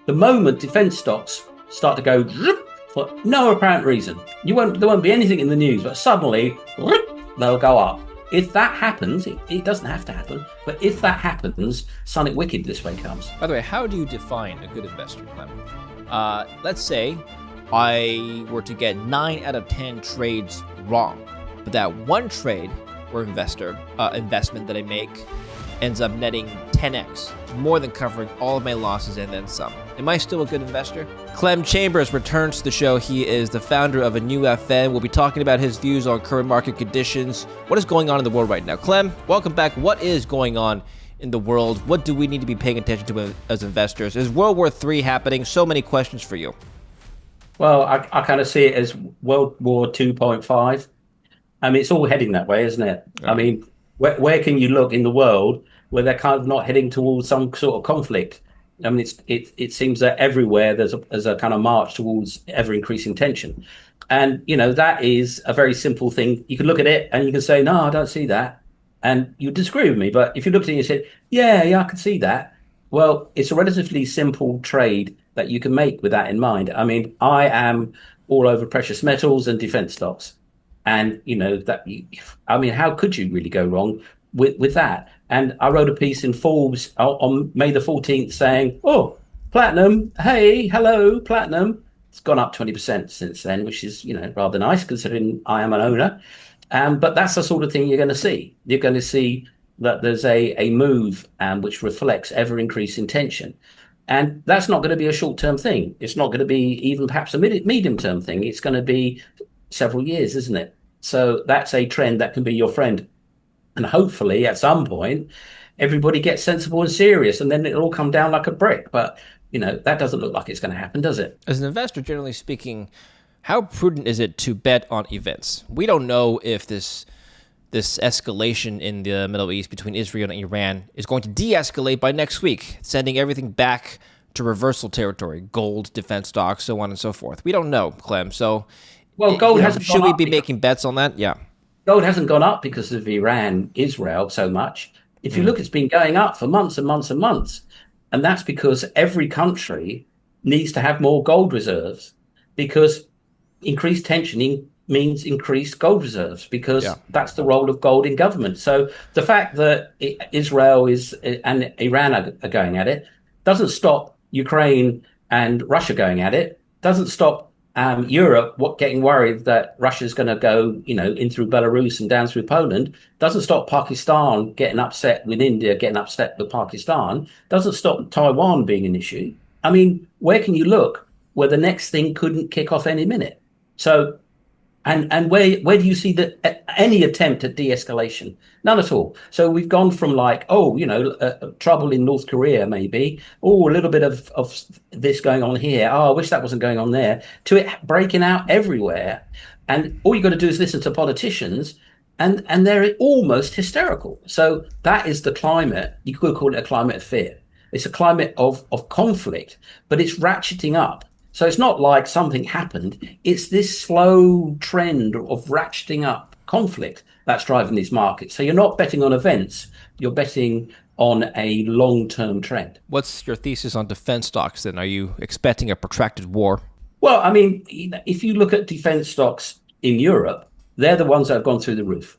The moment defense stocks start to go for no apparent reason, there won't be anything in the news, but suddenly they'll go up. If that happens, it doesn't have to happen, but if that happens, something wicked this way comes. By the way, how do you define a good investor, Clem? Let's say I were to get 9 out of 10 trades wrong, but that one trade or investment that I make ends up netting 10x, more than covering all of my losses and then some. Am I still a good investor? Clem Chambers returns to the show. He is the founder of ANewFN. We'll be talking about his views on current market conditions. What is going on in the world right now? Clem, welcome back. What is going on in the world? What do we need to be paying attention to as investors? Is World War III happening? So many questions for you. Well, I kind of see it as World War 2.5. I mean, it's all heading that way, isn't it? Yeah. I mean, where can you look in the world where they're kind of not heading towards some sort of conflict? I mean, it seems that everywhere there's a kind of march towards ever increasing tension, and that is a very simple thing. You can look at it and you can say, no, I don't see that, and you disagree with me. But if you looked at it and you said, yeah, I can see that. Well, it's a relatively simple trade that you can make with that in mind. I mean, I am all over precious metals and defense stocks. And, how could you really go wrong with that? And I wrote a piece in Forbes on May the 14th saying, oh, platinum, hey, hello, platinum. It's gone up 20% since then, which is, rather nice considering I am an owner. But that's the sort of thing you're going to see. You're going to see that there's a move which reflects ever increasing tension. And that's not going to be a short-term thing. It's not going to be even perhaps a medium-term thing. It's going to be several years, isn't it? So that's a trend that can be your friend. And hopefully at some point, everybody gets sensible and serious, and then it'll all come down like a brick. But, that doesn't look like it's going to happen, does it? As an investor, generally speaking, how prudent is it to bet on events? We don't know if this escalation in the Middle East between Israel and Iran is going to de-escalate by next week, sending everything back to reversal territory, gold, defense stocks, so on and so forth. We don't know, Clem. So, well, gold hasn't should we be making bets on that? Yeah. Gold hasn't gone up because of Iran, Israel so much. If you look, it's been going up for months and months and months. And that's because every country needs to have more gold reserves, because increased tension means increased gold reserves, because that's the role of gold in government. So the fact that Israel and Iran are going at it doesn't stop Ukraine and Russia going at it, doesn't stop Europe getting worried that Russia's going to go, in through Belarus and down through Poland, doesn't stop Pakistan getting upset with India, getting upset with Pakistan, doesn't stop Taiwan being an issue. I mean, where can you look where the next thing couldn't kick off any minute? So, and where do you see any attempt at de-escalation? None at all. So we've gone from trouble in North Korea, maybe, a little bit of this going on here. Oh, I wish that wasn't going on there, to it breaking out everywhere. And all you've got to do is listen to politicians, and they're almost hysterical. So that is the climate. You could call it a climate of fear. It's a climate of conflict, but it's ratcheting up. So it's not like something happened. It's this slow trend of ratcheting up conflict that's driving these markets. So you're not betting on events. You're betting on a long-term trend. What's your thesis on defense stocks then? Are you expecting a protracted war? Well, I mean, if you look at defense stocks in Europe, they're the ones that have gone through the roof.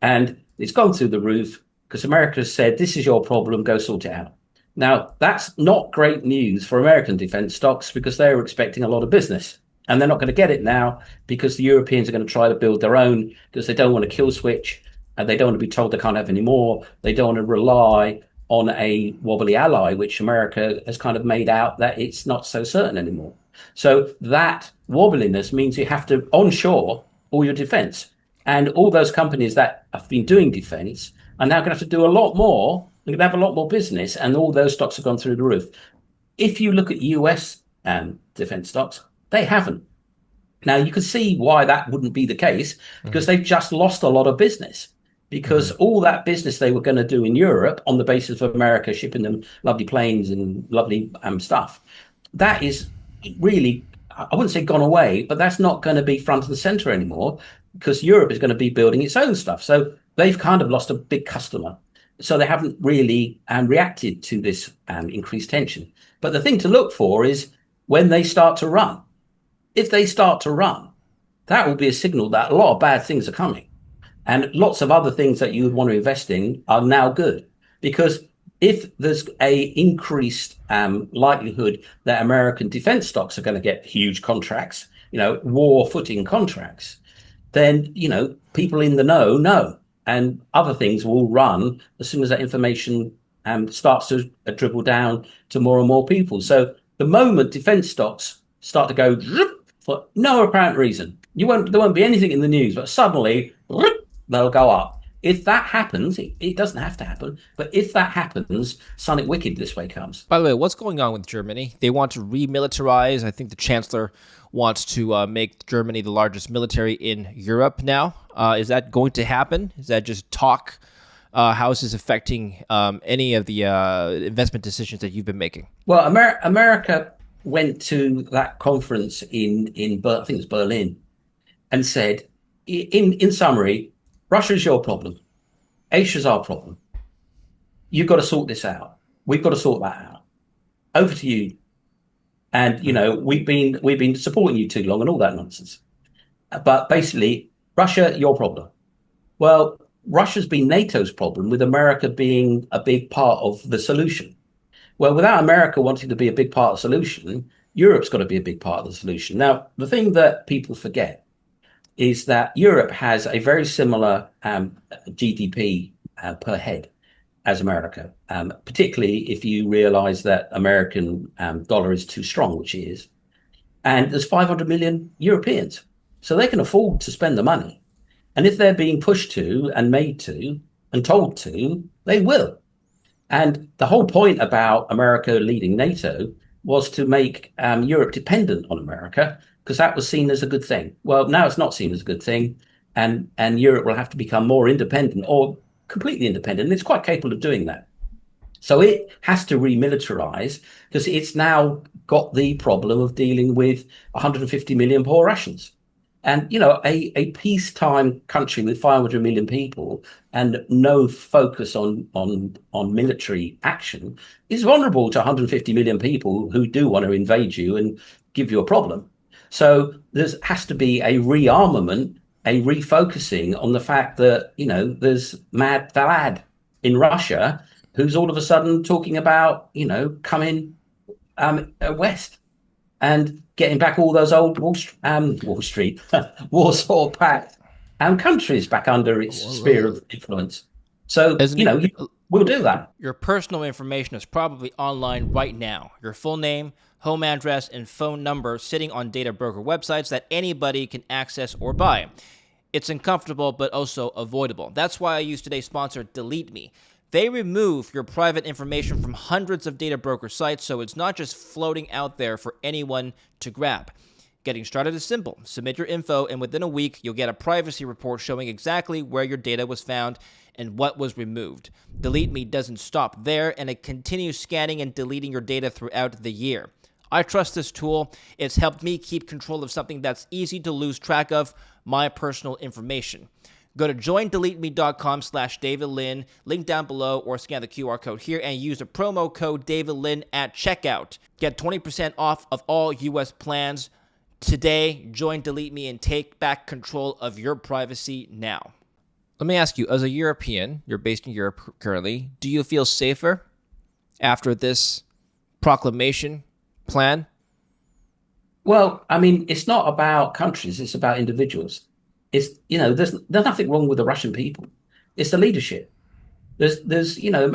And it's gone through the roof because America has said, this is your problem, go sort it out. Now, that's not great news for American defense stocks, because they were expecting a lot of business, and they're not going to get it now because the Europeans are going to try to build their own, because they don't want to kill switch, and they don't want to be told they can't have any more. They don't want to rely on a wobbly ally, which America has kind of made out that it's not so certain anymore. So that wobbliness means you have to onshore all your defense. And all those companies that have been doing defense are now going to have to do a lot more. They're going to have a lot more business, and all those stocks have gone through the roof. If you look at US defense stocks, they haven't. Now, you can see why that wouldn't be the case, because they've just lost a lot of business, because all that business they were going to do in Europe on the basis of America shipping them lovely planes and lovely stuff, that is really, I wouldn't say gone away, but that's not going to be front and center anymore, because Europe is going to be building its own stuff. So they've kind of lost a big customer. So they haven't really reacted to this increased tension. But the thing to look for is when they start to run. If they start to run, that will be a signal that a lot of bad things are coming. And lots of other things that you would want to invest in are now good. Because if there's a increased likelihood that American defense stocks are going to get huge contracts, war footing contracts, then, people in the know, and other things will run as soon as that information starts to dribble down to more and more people. So the moment defense stocks start to go for no apparent reason, there won't be anything in the news, but suddenly they'll go up. If that happens, it doesn't have to happen, but if that happens, something wicked this way comes. By the way, what's going on with Germany? They want to remilitarize. I think the chancellor wants to make Germany the largest military in Europe now. Is that going to happen? Is that just talk? How is this affecting any of the investment decisions that you've been making? Well, America went to that conference in I think it was Berlin, and said, in summary, Russia's your problem. Asia's our problem. You've got to sort this out. We've got to sort that out. Over to you. And we've been supporting you too long and all that nonsense. But basically, Russia, your problem. Well, Russia's been NATO's problem, with America being a big part of the solution. Well, without America wanting to be a big part of the solution, Europe's got to be a big part of the solution. Now, the thing that people forget is that Europe has a very similar GDP per head as America, particularly if you realize that American dollar is too strong, which it is. And there's 500 million Europeans, so they can afford to spend the money. And if they're being pushed to and made to and told to, they will. And the whole point about America leading NATO was to make Europe dependent on America, because that was seen as a good thing. Well, now it's not seen as a good thing, and Europe will have to become more independent or completely independent. And it's quite capable of doing that. So it has to remilitarize, because it's now got the problem of dealing with 150 million poor Russians. And, a peacetime country with 500 million people and no focus on military action is vulnerable to 150 million people who do want to invade you and give you a problem. So there has to be a rearmament, a refocusing on the fact that, there's Mad Vlad in Russia who's all of a sudden talking about, coming west and getting back all those old Wall Street, Warsaw Pact countries back under its sphere of influence. So, we'll do that. Your personal information is probably online right now. Your full name, home address, and phone number sitting on data broker websites that anybody can access or buy. It's uncomfortable, but also avoidable. That's why I use today's sponsor, Delete Me. They remove your private information from hundreds of data broker sites, so it's not just floating out there for anyone to grab. Getting started is simple. Submit your info, and within a week, you'll get a privacy report showing exactly where your data was found and what was removed. Delete Me doesn't stop there, and it continues scanning and deleting your data throughout the year. I trust this tool. It's helped me keep control of something that's easy to lose track of, my personal information. Go to joindeleteme.com/DavidLin, link down below, or scan the QR code here and use the promo code DavidLin at checkout. Get 20% off of all US plans today. Join Delete Me and take back control of your privacy now. Let me ask you, as a European, you're based in Europe currently, do you feel safer after this proclamation plan? Well, I mean, it's not about countries, it's about individuals. It's, there's nothing wrong with the Russian people. It's the leadership. There's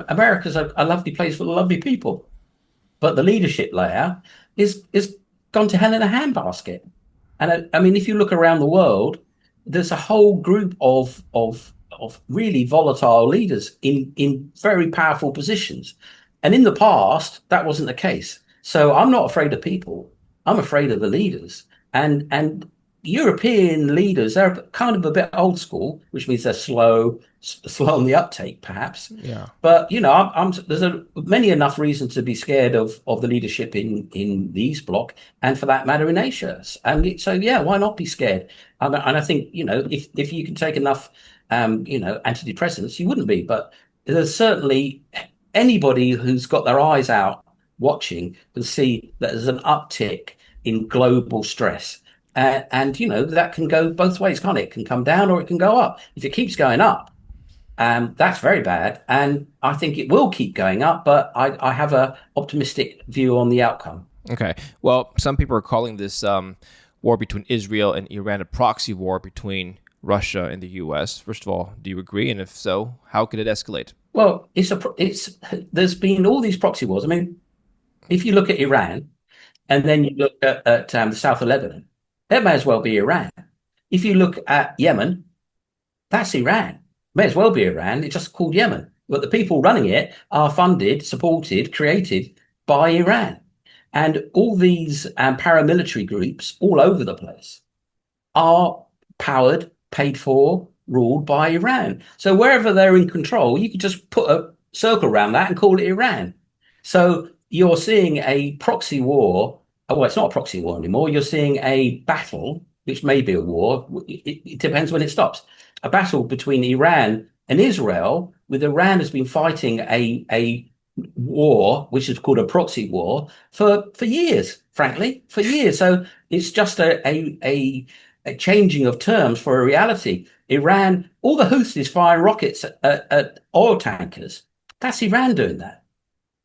America's a lovely place full of lovely people, but the leadership layer is gone to hell in a handbasket. And I mean, if you look around the world, there's a whole group of really volatile leaders in very powerful positions. And in the past, that wasn't the case. So I'm not afraid of people. I'm afraid of the leaders. And European leaders, they're kind of a bit old school, which means they're slow on the uptake, perhaps. Yeah. But there's many enough reasons to be scared of the leadership in the East Bloc, and for that matter in Asia. And so, yeah, why not be scared? And I think if you can take enough antidepressants, you wouldn't be. But there's certainly anybody who's got their eyes out watching can see that there's an uptick in global stress. And, that can go both ways, can't it? It can come down or it can go up. If it keeps going up, that's very bad. And I think it will keep going up, but I have a optimistic view on the outcome. Okay. Well, some people are calling this war between Israel and Iran a proxy war between Russia and the U.S. First of all, do you agree? And if so, how could it escalate? Well, there's been all these proxy wars. I mean, if you look at Iran and then you look at the south of Lebanon, that may as well be Iran. If you look at Yemen, that's Iran. May as well be Iran. It's just called Yemen. But the people running it are funded, supported, created by Iran. And all these paramilitary groups all over the place are powered, paid for, ruled by Iran. So wherever they're in control, you could just put a circle around that and call it Iran. So you're seeing a proxy war. Well, it's not a proxy war anymore. You're seeing a battle, which may be a war. It depends when it stops. A battle between Iran and Israel, with Iran has been fighting a war, which is called a proxy war, for years, frankly, for years. So it's just a changing of terms for a reality. Iran, all the Houthis firing rockets at oil tankers. That's Iran doing that.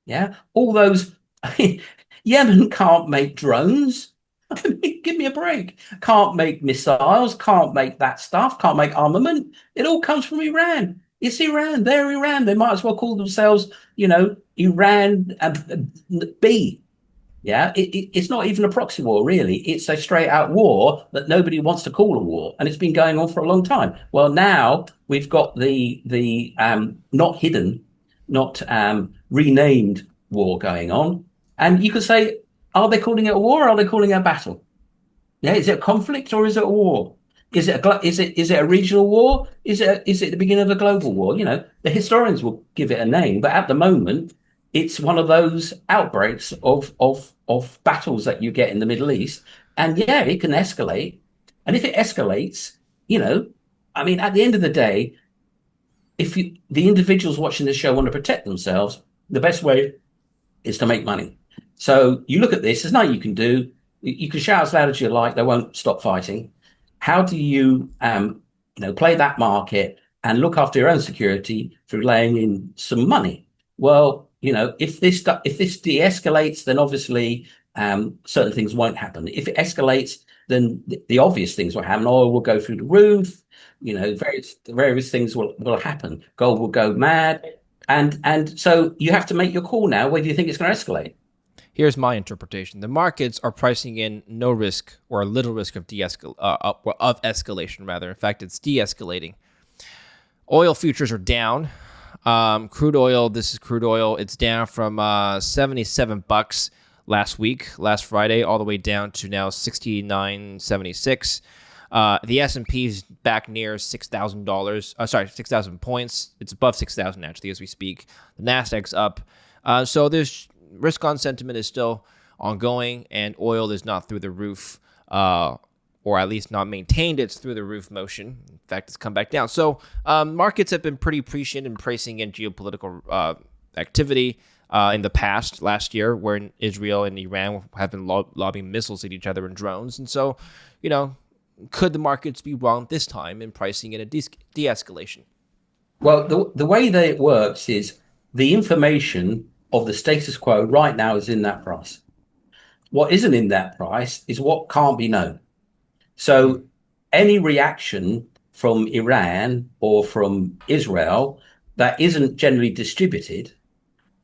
Yeah. All those, Yemen can't make drones. Give me a break. Can't make missiles, can't make that stuff, can't make armament. It all comes from Iran. It's Iran. They're Iran. They might as well call themselves, Iran B. Yeah, it's not even a proxy war, really. It's a straight out war that nobody wants to call a war, and it's been going on for a long time. Well, now we've got the not hidden, not renamed war going on, and you could say, are they calling it a war or are they calling it a battle? Yeah, is it a conflict or is it a war? Is it a regional war? Is it the beginning of a global war? The historians will give it a name, but at the moment, it's one of those outbreaks of battles that you get in the Middle East, and yeah, it can escalate. And if it escalates, I mean, at the end of the day, if the individuals watching this show want to protect themselves, the best way is to make money. So you look at this, there's nothing you can do. You can shout as loud as you like, they won't stop fighting. How do you, play that market and look after your own security through laying in some money? Well, if this de-escalates, then obviously certain things won't happen. If it escalates, then the obvious things will happen. Oil will go through the roof. Various things will happen. Gold will go mad, and so you have to make your call now whether you think it's going to escalate. Here's my interpretation. The markets are pricing in no risk or little risk of escalation, rather. In fact, it's de-escalating. Oil futures are down. Crude oil, this is crude oil. It's down from $77 last Friday, all the way down to now $69.76. The S&P is back near $6,000. 6,000 points. It's above 6,000 actually as we speak. The Nasdaq's up. So there's risk on sentiment is still ongoing, and oil is not through the roof, or at least not maintained its through the roof motion. In fact, it's come back down. So markets have been pretty prescient in pricing in geopolitical activity in the past, last year, where Israel and Iran have been lobbing missiles at each other and drones. And so, could the markets be wrong this time in pricing in a de-escalation? Well, the way that it works is the information of the status quo right now is in that price. What isn't in that price is what can't be known. So any reaction from Iran or from Israel that isn't generally distributed,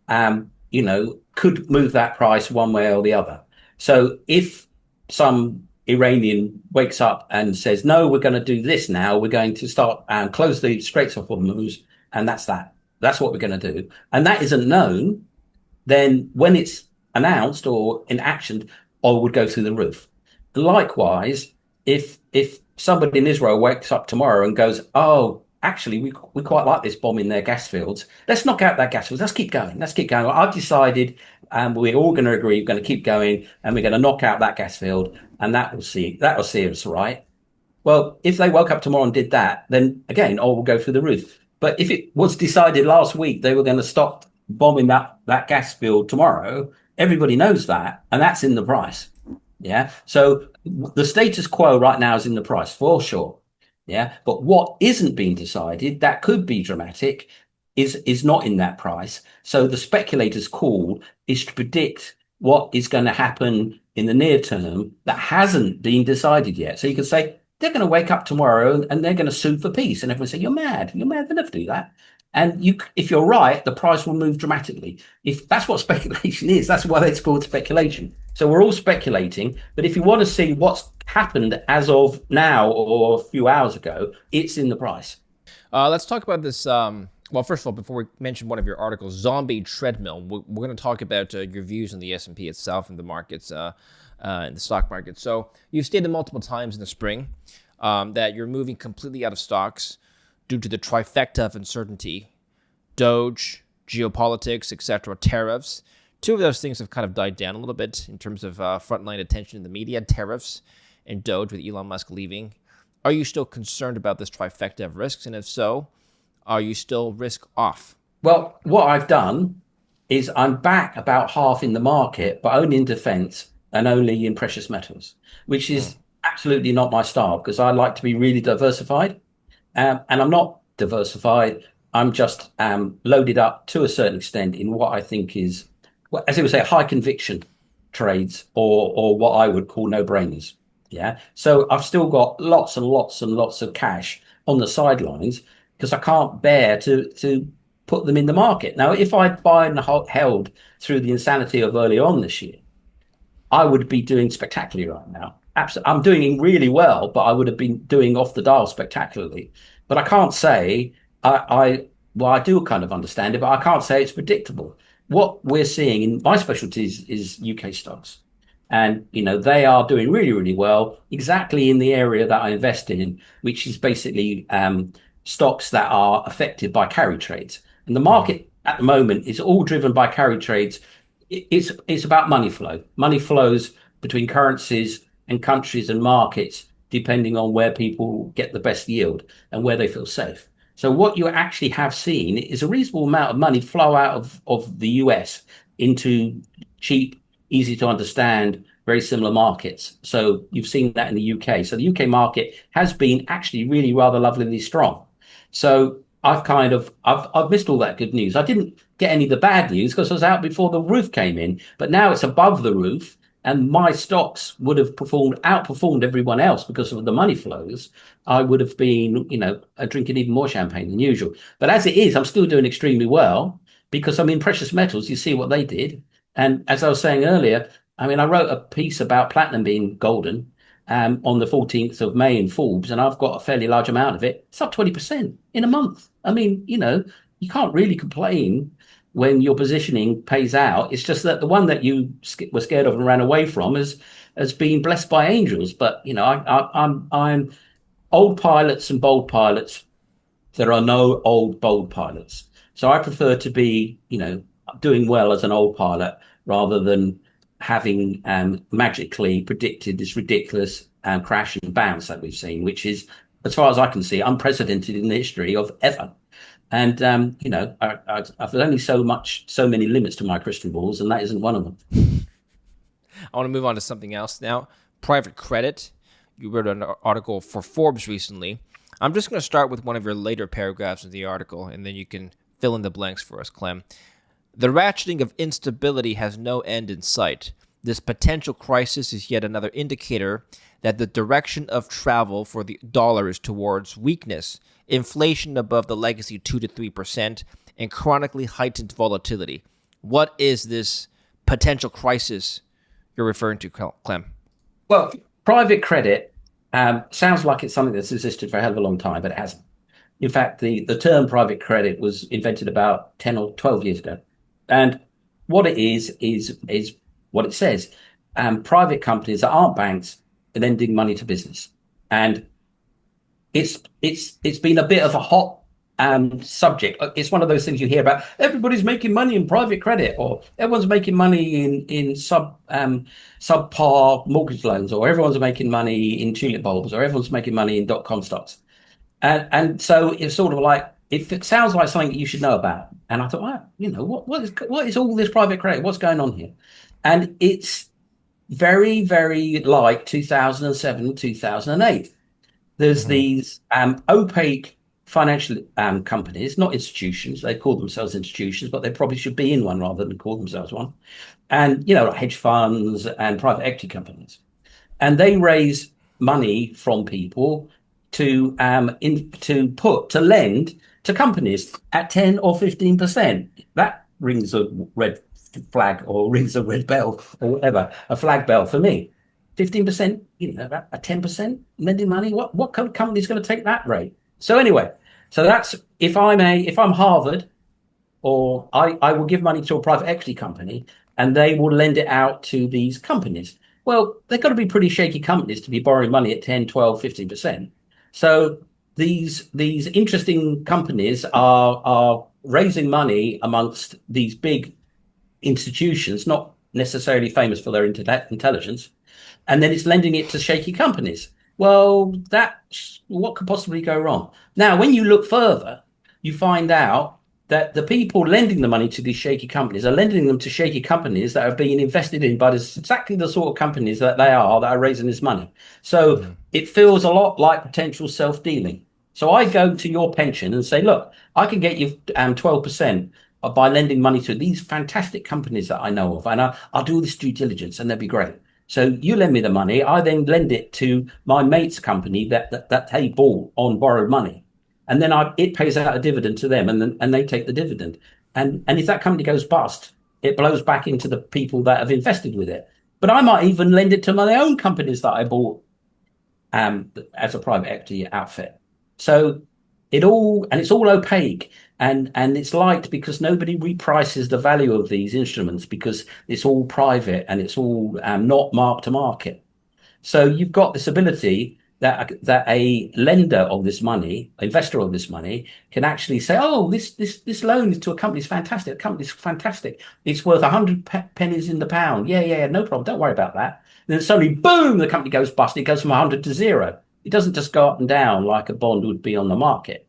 could move that price one way or the other. So if some Iranian wakes up and says, no, we're going to do this now, we're going to start and close the Straits of Hormuz, and that's what we're going to do, and that isn't known, then when it's announced or enactioned, oil would go through the roof. Likewise, if somebody in Israel wakes up tomorrow and goes, oh, actually, we quite like this bomb in their gas fields, let's knock out that gas fields, let's keep going. I've decided, and we're all going to agree, we're going to keep going, and we're going to knock out that gas field, and that will see us right. Well, if they woke up tomorrow and did that, then again, oil will go through the roof. But if it was decided last week they were going to stop bombing that gas field tomorrow, everybody knows that, and that's in the price. Yeah. So the status quo right now is in the price for sure. Yeah. But what isn't being decided that could be dramatic is not in that price. So the speculator's call is to predict what is going to happen in the near term that hasn't been decided yet. So you can say they're going to wake up tomorrow and they're going to sue for peace, and everyone say you're mad, you're mad. They never do that. And if you're right, the price will move dramatically. If that's what speculation is, that's why it's called speculation. So we're all speculating. But if you want to see what's happened as of now or a few hours ago, it's in the price. Let's talk about this. Well, first of all, before we mention one of your articles, zombie treadmill, we're going to talk about your views on the S&P itself and the markets, in the stock market. So you've stated multiple times in the spring that you're moving completely out of stocks due to the trifecta of uncertainty: Doge, geopolitics, etc., tariffs. Two of those things have kind of died down a little bit in terms of frontline attention in the media: tariffs and Doge, with Elon Musk leaving. Are you still concerned about this trifecta of risks? And if so, are you still risk off? Well, what I've done is I'm back about half in the market, but only in defense and only in precious metals, which Mm, is absolutely not my style because I like to be really diversified. And I'm not diversified. I'm just loaded up to a certain extent in what I think is, well, as they would say, high conviction trades or what I would call no brainers. Yeah. So I've still got lots and lots and lots of cash on the sidelines because I can't bear to put them in the market. Now, if I'd buy and held through the insanity of early on this year, I would be doing spectacularly right now. Absolutely. I'm doing really well, but I would have been doing off the dial spectacularly. But I can't say well, I do kind of understand it, but I can't say it's predictable. What we're seeing in my specialties is UK stocks. And, they are doing really, really well, exactly in the area that I invest in, which is basically stocks that are affected by carry trades. And the mhm, market at the moment is all driven by carry trades. It's about money flow. Money flows between currencies and countries and markets, depending on where people get the best yield and where they feel safe. So what you actually have seen is a reasonable amount of money flow out of the US into cheap, easy to understand, very similar markets. So you've seen that in the UK. So the UK market has been actually really rather lovelily strong. So I've missed all that good news. I didn't get any of the bad news because I was out before the roof came in, but now it's above the roof and my stocks would have outperformed everyone else because of the money flows. I would have been, drinking even more champagne than usual. But as it is, I'm still doing extremely well because I'm in precious metals. You see what they did. And as I was saying earlier, I mean, I wrote a piece about platinum being golden on the 14th of May in Forbes, and I've got a fairly large amount of it. It's up 20% in a month. I mean, you can't really complain when your positioning pays out. It's just that the one that you were scared of and ran away from has been blessed by angels. But I'm old pilots and bold pilots. There are no old bold pilots. So I prefer to be, doing well as an old pilot rather than having magically predicted this ridiculous crash and bounce that we've seen, which is, as far as I can see, unprecedented in the history of ever. And I've only so many limits to my crystal balls, and that isn't one of them. I want to move on to something else now. Private credit. You wrote an article for Forbes recently. I'm just going to start with one of your later paragraphs in the article, and then you can fill in the blanks for us, Clem. The ratcheting of instability has no end in sight. This potential crisis is yet another indicator that the direction of travel for the dollar is towards weakness, inflation above the legacy 2 to 3%, and chronically heightened volatility. What is this potential crisis you're referring to, Clem? Well, private credit sounds like it's something that's existed for a hell of a long time, but it hasn't. In fact, the term private credit was invented about 10 or 12 years ago. And what it is what it says. Private companies that aren't banks lending money to business. And it's been a bit of a hot subject. It's one of those things you hear about. Everybody's making money in private credit, or everyone's making money in subpar mortgage loans, or everyone's making money in tulip bulbs, or everyone's making money in dot com stocks. And so it's sort of like it sounds like something you should know about. And I thought, what is all this private credit? What's going on here? And it's very, very like 2007, 2008. There's Hmm. these opaque financial companies, not institutions. They call themselves institutions, but they probably should be in one rather than call themselves one. And, like hedge funds and private equity companies. And they raise money from people to lend to companies at 10 or 15%. That rings a red flag or rings a red bell or whatever, a flag bell for me. 15%, a 10% lending money. What kind of company is going to take that rate? So anyway, so that's if I'm Harvard, or I will give money to a private equity company and they will lend it out to these companies. Well, they've got to be pretty shaky companies to be borrowing money at 10, 12, 15%. So these interesting companies are raising money amongst these big institutions, not necessarily famous for their intelligence, and then it's lending it to shaky companies. Well, what could possibly go wrong? Now, when you look further, you find out that the people lending the money to these shaky companies are lending them to shaky companies that are being invested in by exactly the sort of companies that are raising this money. So Hmm. it feels a lot like potential self-dealing. So I go to your pension and say, look, I can get you 12% by lending money to these fantastic companies that I know of, and I'll do this due diligence, and they'll be great. So you lend me the money, I then lend it to my mate's company that they bought on borrowed money, and then it pays out a dividend to them, and they take the dividend. And if that company goes bust, it blows back into the people that have invested with it. But I might even lend it to my own companies that I bought as a private equity outfit. So it's all opaque and it's liked because nobody reprices the value of these instruments because it's all private and it's all not mark to market. So you've got this ability that a lender of this money, investor of this money, can actually say, "Oh, this loan is to a company is fantastic. A company's fantastic. It's worth 100 pennies in the pound. Yeah, yeah, no problem. Don't worry about that." And then suddenly, boom, the company goes bust. It goes from 100 to zero. It doesn't just go up and down like a bond would be on the market.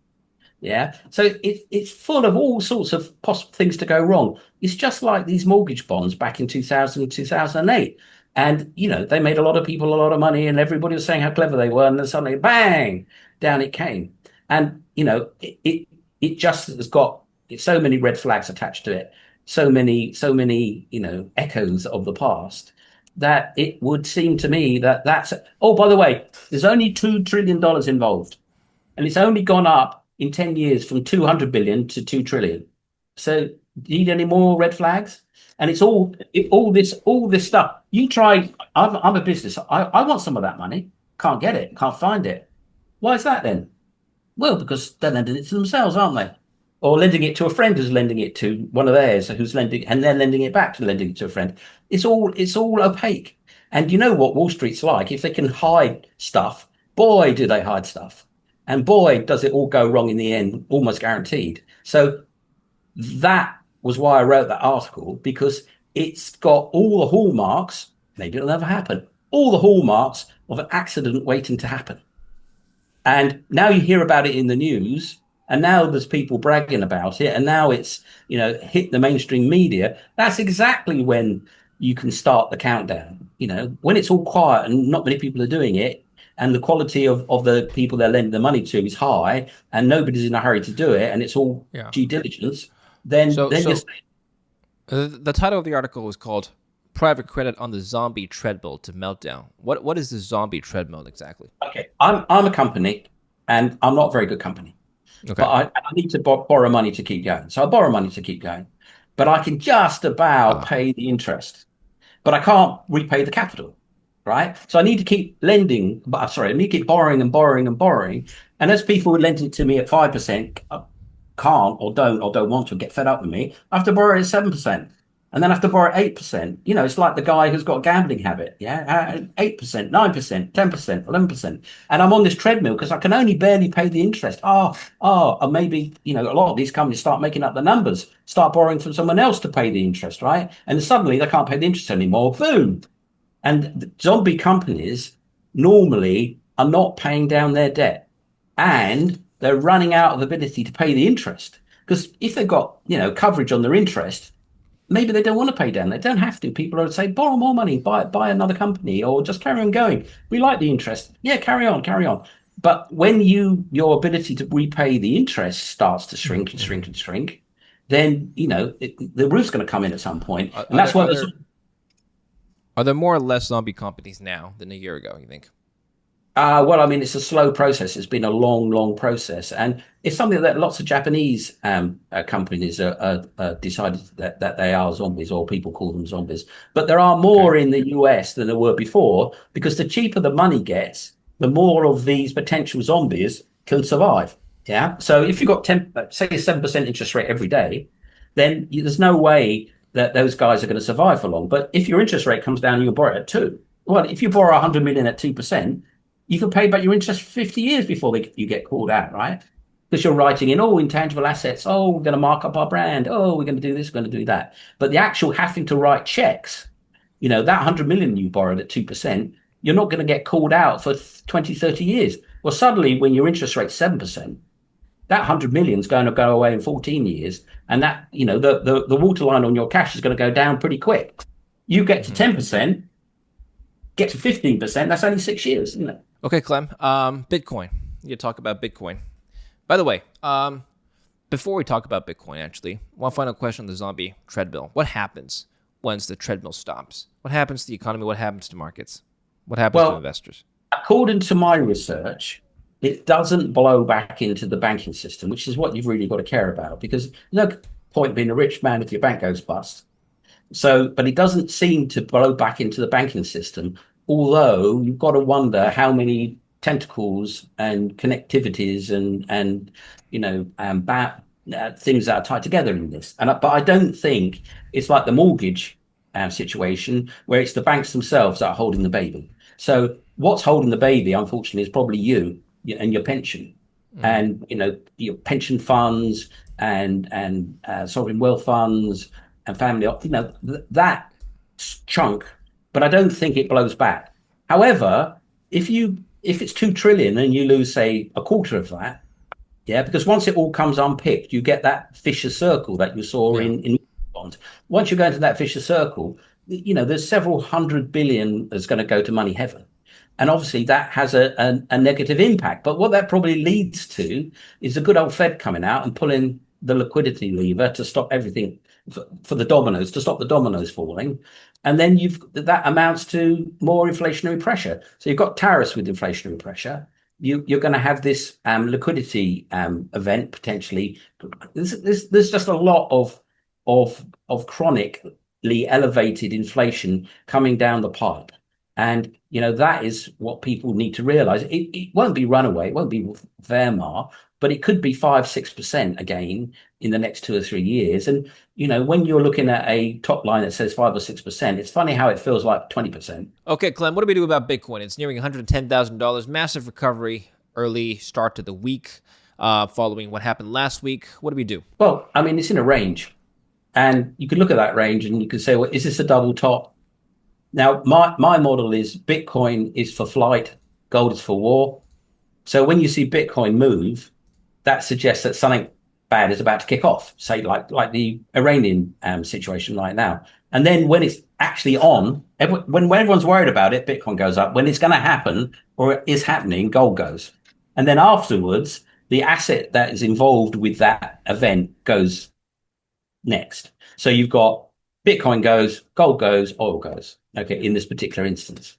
Yeah. So it's full of all sorts of possible things to go wrong. It's just like these mortgage bonds back in 2000, 2008. And, they made a lot of people a lot of money and everybody was saying how clever they were. And then suddenly, bang, down it came. And, it just has got so many red flags attached to it. So many, echoes of the past that it would seem to me oh, by the way, there's only $2 trillion involved and it's only gone up in 10 years from 200 billion to 2 trillion. So do you need any more red flags? And all this stuff. You try, I'm a business. I want some of that money. Can't get it. Can't find it. Why is that then? Well, because they're lending it to themselves, aren't they? Or lending it to a friend who's lending it to one of theirs who's lending, and they're lending it back to lending it to a friend. It's all opaque. And you know what Wall Street's like? If they can hide stuff, boy, do they hide stuff. And boy, does it all go wrong in the end, almost guaranteed. So that was why I wrote that article, because it's got all the hallmarks, maybe it'll never happen, all the hallmarks of an accident waiting to happen. And now you hear about it in the news, and now there's people bragging about it, and now it's hit the mainstream media. That's exactly when you can start the countdown. When it's all quiet and not many people are doing it, and the quality of the people they're lending the money to is high, and nobody's in a hurry to do it, and it's all Yeah. due diligence. Then So, then you're so the title of the article was called "Private Credit on the Zombie Treadmill to Meltdown." What is the zombie treadmill exactly? okay. I'm a company, and I'm not a very good company. But Okay. I need to borrow money to keep going. So I borrow money to keep going. But I can just about Ah. pay the interest, but I can't repay the capital, right? So I need to keep lending, but sorry, I need to keep borrowing and borrowing and borrowing. And as people who lend it to me at 5% can't or don't want to get fed up with me, I have to borrow it at 7%. And then I have to borrow 8%. It's like the guy who's got a gambling habit. Yeah. 8%, 9%, 10%, 11%. And I'm on this treadmill because I can only barely pay the interest. And maybe, a lot of these companies start making up the numbers, start borrowing from someone else to pay the interest, right? And suddenly they can't pay the interest anymore. Boom. And the zombie companies normally are not paying down their debt. And they're running out of ability to pay the interest. Because if they've got, coverage on their interest, maybe they don't want to pay down. They don't have to. People are saying, borrow more money, buy another company, or just carry on going. We like the interest. Yeah, carry on, carry on. But when your ability to repay the interest starts to shrink and shrink and shrink, then the roof's going to come in at some point, and that's why there's. Are there more or less zombie companies now than a year ago, you think? Well, I mean, it's a slow process. It's been a long, long process, and it's something that lots of Japanese companies are decided that they are zombies, or people call them zombies. But there are more in the US than there were before, because the cheaper the money gets, the more of these potential zombies can survive. Yeah. So if you've got say a 7% interest rate every day, then there's no way that those guys are going to survive for long. But if your interest rate comes down and you borrow it at 2, well, if you borrow 100 million at 2%, you can pay back your interest for 50 years before you get called out, right? Because you're writing in, intangible assets. Oh, we're going to mark up our brand. Oh, we're going to do this, we're going to do that. But the actual having to write checks, that 100 million you borrowed at 2%, you're not going to get called out for 20, 30 years. Well, suddenly when your interest rate's 7%, that 100 million is going to go away in 14 years. And that, the waterline on your cash is going to go down pretty quick. You get to 10%, get to 15%, that's only 6 years, isn't it? Okay, Clem. Bitcoin. You talk about Bitcoin. By the way, before we talk about Bitcoin, actually, one final question on the zombie treadmill. What happens once the treadmill stops? What happens to the economy? What happens to markets? What happens to investors? According to my research, it doesn't blow back into the banking system, which is what you've really got to care about, because there's no point being a rich man if your bank goes bust. But it doesn't seem to blow back into the banking system. Although you've got to wonder how many tentacles and connectivities and things that are tied together in this. But I don't think it's like the mortgage situation where it's the banks themselves that are holding the baby. So what's holding the baby, unfortunately, is probably you and your pension, and your pension funds and sovereign wealth funds and family. That chunk. But I don't think it blows back. However, if it's 2 trillion and you lose, say, a quarter of that, yeah, because once it all comes unpicked, you get that vicious circle that you saw in bonds. Once you go into that vicious circle, there's several hundred billion that's going to go to money heaven. And obviously that has a negative impact. But what that probably leads to is the good old Fed coming out and pulling the liquidity lever to stop everything for the dominoes, to stop the dominoes falling. And then that amounts to more inflationary pressure. So you've got tariffs with inflationary pressure. You're going to have this liquidity event potentially. There's just a lot of chronically elevated inflation coming down the pipe. And that is what people need to realize. It won't be runaway, it won't be Weimar, but it could be 5-6% again in the next 2 or 3 years. And when you're looking at a top line that says 5 or 6%, it's funny how it feels like 20%. Okay, Clem, what do we do about Bitcoin? It's nearing $110,000, massive recovery, early start to the week, following what happened last week. What do we do? Well, I mean, it's in a range, and you could look at that range and you could say, well, is this a double top? Now, my model is Bitcoin is for flight, gold is for war. So when you see Bitcoin move, that suggests that something bad is about to kick off, say like the Iranian situation right now. And then when it's actually on, when everyone's worried about it, Bitcoin goes up. When it's going to happen or it is happening, gold goes. And then afterwards, the asset that is involved with that event goes next. So you've got Bitcoin goes, gold goes, oil goes, okay, in this particular instance.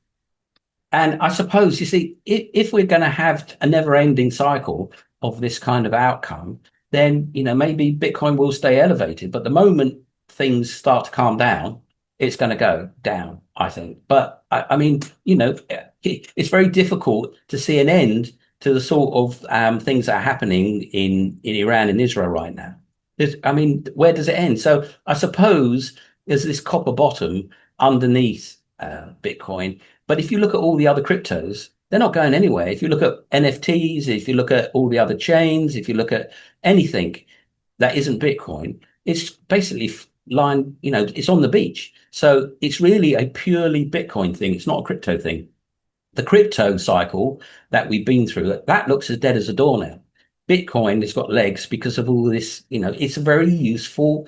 And I suppose, you see, if we're going to have a never-ending cycle of this kind of outcome, then, maybe Bitcoin will stay elevated. But the moment things start to calm down, it's going to go down, I think. But, I mean, it's very difficult to see an end to the sort of things that are happening in Iran and Israel right now. Where does it end? So I suppose there's this copper bottom underneath Bitcoin. But if you look at all the other cryptos, they're not going anywhere. If you look at NFTs, if you look at all the other chains, if you look at anything that isn't Bitcoin, it's basically lying, it's on the beach. So it's really a purely Bitcoin thing. It's not a crypto thing. The crypto cycle that we've been through, that looks as dead as a door now. Bitcoin has got legs because of all this. It's a very useful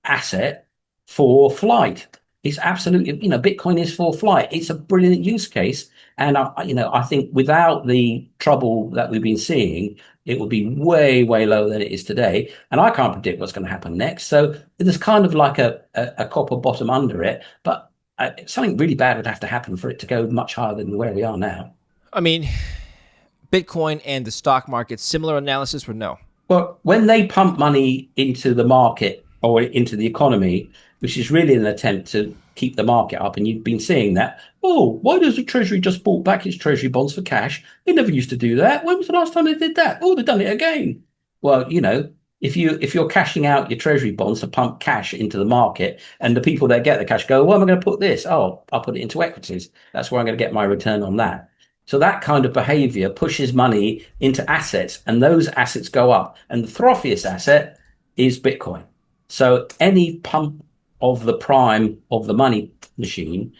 asset for flight. It's absolutely, Bitcoin is for flight. It's a brilliant use case. And I think without the trouble that we've been seeing, it would be way, way lower than it is today. And I can't predict what's going to happen next. So there's kind of like a copper bottom under it, but something really bad would have to happen for it to go much higher than where we are now. I mean, Bitcoin and the stock market, similar analysis or no? Well, when they pump money into the market or into the economy, which is really an attempt to keep the market up, and you've been seeing that. Oh, why does the Treasury just bought back its Treasury bonds for cash? They never used to do that. When was the last time they did that? Oh, they've done it again. Well, if you're cashing out your Treasury bonds to pump cash into the market, and the people that get the cash go, where am I going to put this? Oh, I'll put it into equities. That's where I'm going to get my return on that. So that kind of behavior pushes money into assets, and those assets go up. And the frothiest asset is Bitcoin. So any pump of the prime of the money machine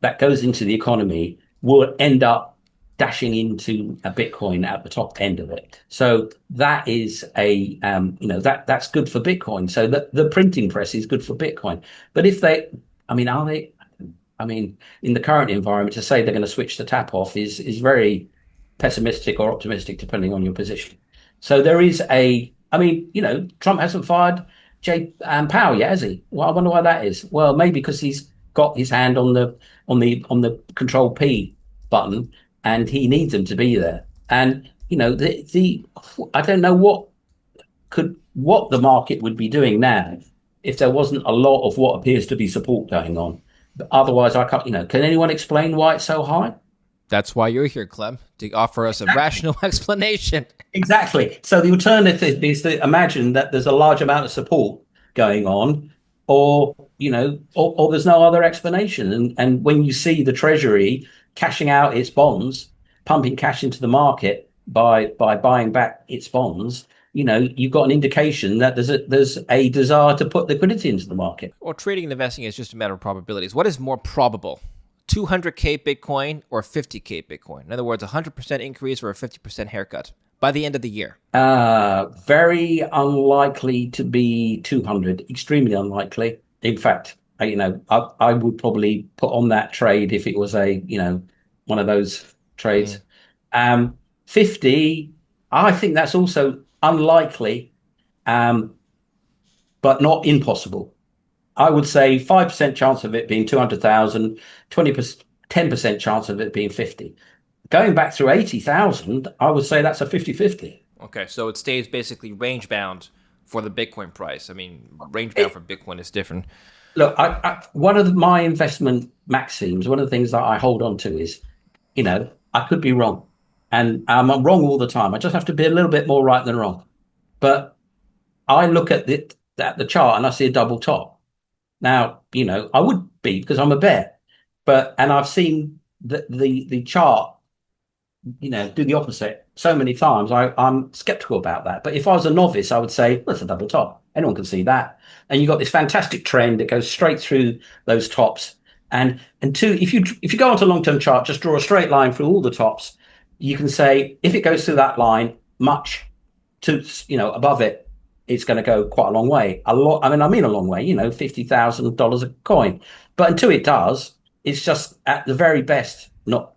that goes into the economy will end up dashing into a Bitcoin at the top end of it. So that is that's good for Bitcoin. So the printing press is good for Bitcoin. But are they? I mean, in the current environment, to say they're going to switch the tap off is very pessimistic or optimistic, depending on your position. So there is Trump hasn't fired Jay Powell yet, has he? Well, I wonder why that is. Well, maybe because he's got his hand on the Control P button, and he needs them to be there. And the I don't know what the market would be doing now if there wasn't a lot of what appears to be support going on. But otherwise, I can't. Can anyone explain why it's so high? That's why you're here, Clem, to offer us a rational explanation. Exactly. So the alternative is to imagine that there's a large amount of support going on, or there's no other explanation. And when you see the Treasury cashing out its bonds, pumping cash into the market by buying back its bonds, you've got an indication that there's a desire to put liquidity into the market. Well, trading and investing is just a matter of probabilities. What is more probable? 200K Bitcoin or 50K Bitcoin? In other words, 100% increase or a 50% haircut by the end of the year? Very unlikely to be 200, extremely unlikely. In fact, I would probably put on that trade if it was one of those trades. 50, I think that's also unlikely, but not impossible. I would say 5% chance of it being 200,000, 20%, 10% chance of it being 50. Going back through 80,000, I would say that's a 50-50. Okay, so it stays basically range bound for the Bitcoin price. I mean, range bound for Bitcoin is different. Look, one of my investment maxims, one of the things that I hold on to is, I could be wrong. And I'm wrong all the time. I just have to be a little bit more right than wrong. But I look at the chart and I see a double top. Now, I would be because I'm a bear, and I've seen the chart, do the opposite so many times. I'm skeptical about that. But if I was a novice, I would say, well, it's a double top. Anyone can see that. And you've got this fantastic trend that goes straight through those tops. And two, if you go onto a long-term chart, just draw a straight line through all the tops, you can say if it goes through that line much to above it, it's going to go quite a long way. A lot. I mean a long way. $50,000 a coin. But until it does, it's just at the very best not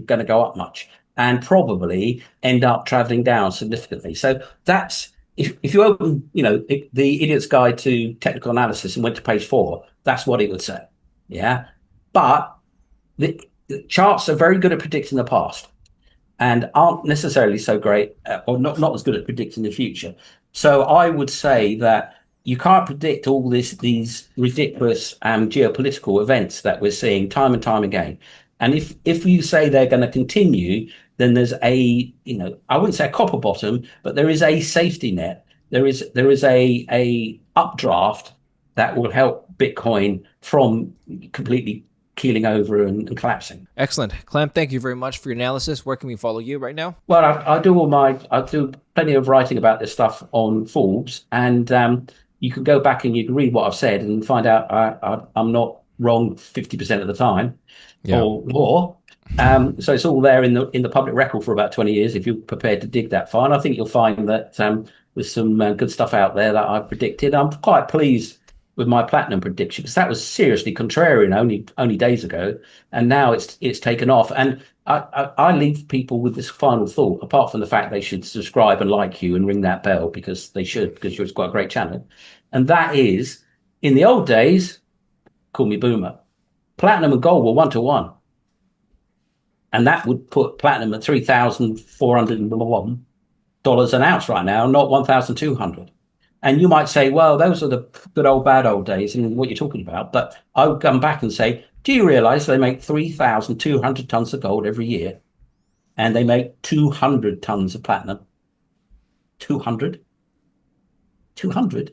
going to go up much, and probably end up traveling down significantly. So that's if you open the Idiot's Guide to Technical Analysis and went to page 4, that's what it would say. Yeah, but the charts are very good at predicting the past, and aren't necessarily so great, or not as good at predicting the future. So I would say that you can't predict all these ridiculous geopolitical events that we're seeing time and time again. And if you say they're going to continue, then there's I wouldn't say a copper bottom, but there is a safety net. There is a updraft that will help Bitcoin from completely keeling over and collapsing. Excellent. Clem, thank you very much for your analysis. Where can we follow you right now? Well, I do plenty of writing about this stuff on Forbes, and you can go back and you can read what I've said and find out I'm not wrong 50% of the time, Yeah. or more. So it's all there in the public record for about 20 years if you're prepared to dig that far. And I think you'll find that there's some good stuff out there that I've predicted. I'm quite pleased with my platinum prediction because that was seriously contrarian only days ago, and now it's taken off. And I leave people with this final thought, apart from the fact they should subscribe and like you and ring that bell because they should, because you're quite a great channel. And that is, in the old days, call me boomer, platinum and gold were 1 to 1. And that would put platinum at $3,401 an ounce right now, not 1,200. And you might say, well, those are the good old bad old days and what you're talking about. But I would come back and say, do you realize they make 3,200 tons of gold every year and they make 200 tons of platinum? 200? 200?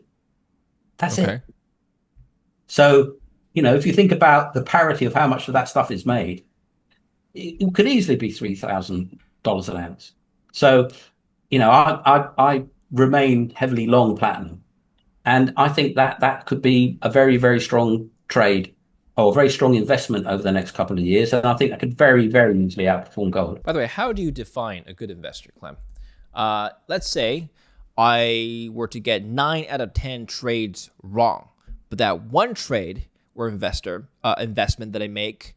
That's Okay. it. So, if you think about the parity of how much of that stuff is made, it could easily be $3,000 an ounce. So, I remain heavily long platinum, and I think that that could be a very, very strong trade or a very strong investment over the next couple of years. And I think that could very, very easily outperform gold. By the way, how do you define a good investor, Clem? Let's say I were to get 9 out of 10 trades wrong, but that one trade or investment that I make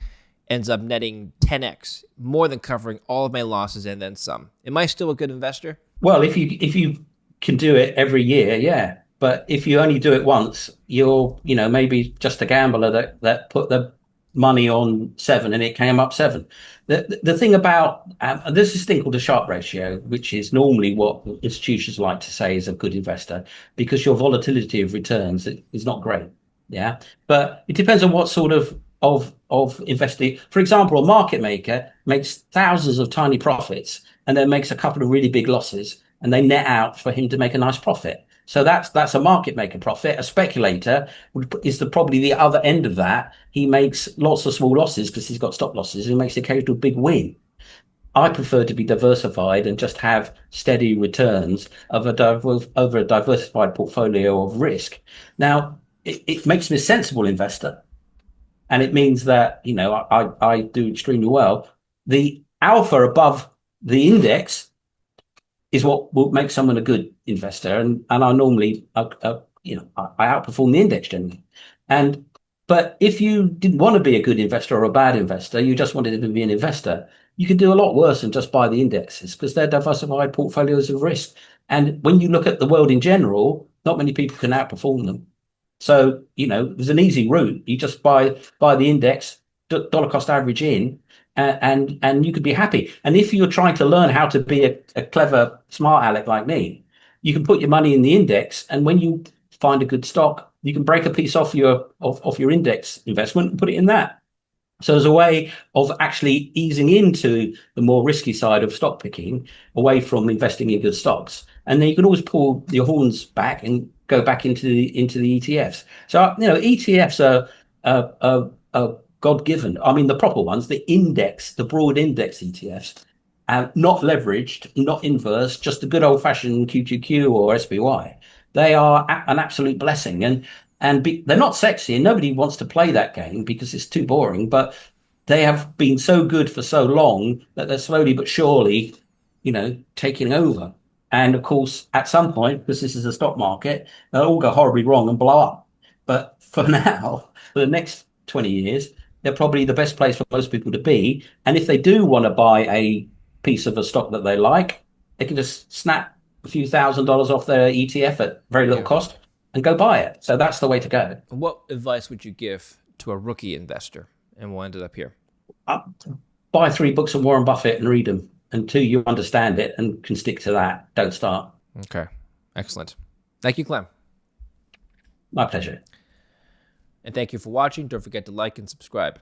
ends up netting 10x, more than covering all of my losses and then some. Am I still a good investor? Well, if you can do it every year, yeah. But if you only do it once, you're, maybe just a gambler that put the money on seven and it came up seven. The thing about there's this thing called the Sharpe ratio, which is normally what institutions like to say is a good investor because your volatility of returns is not great. Yeah, but it depends on what sort of investing. For example, a market maker makes thousands of tiny profits and then makes a couple of really big losses, and they net out for him to make a nice profit. So that's a market maker profit. A speculator is probably the other end of that. He makes lots of small losses because he's got stop losses and makes the occasional big win. I prefer to be diversified and just have steady returns over a diversified portfolio of risk. Now, it makes me a sensible investor, and it means that I do extremely well. The alpha above the index is what will make someone a good investor, and I normally I outperform the index generally. And but if you didn't want to be a good investor or a bad investor, you just wanted to be an investor, you could do a lot worse than just buy the indexes because they're diversified portfolios of risk. And when you look at the world in general, not many people can outperform them. So, there's an easy route. You just buy the index, dollar cost average in, and you could be happy. And if you're trying to learn how to be a clever, smart aleck like me, you can put your money in the index, and when you find a good stock, you can break a piece off your index investment and put it in that. So there's a way of actually easing into the more risky side of stock picking away from investing in good stocks. And then you can always pull your horns back and go back into the ETFs. So, ETFs are God-given. I mean, the proper ones, the broad index ETFs, not leveraged, not inverse, just a good old-fashioned QQQ or SPY. They are an absolute blessing. They're not sexy and nobody wants to play that game because it's too boring, but they have been so good for so long that they're slowly but surely, taking over. And of course, at some point, because this is a stock market, they'll all go horribly wrong and blow up. But for now, for the next 20 years, they're probably the best place for most people to be. And if they do want to buy a piece of a stock that they like, they can just snap a few $1,000s off their ETF at very little cost and go buy it. So that's the way to go. What advice would you give to a rookie investor? And we'll end it up here. Buy 3 books of Warren Buffett and read them until you understand it and can stick to that. Don't start. Okay. Excellent. Thank you, Clem. My pleasure. And thank you for watching. Don't forget to like and subscribe.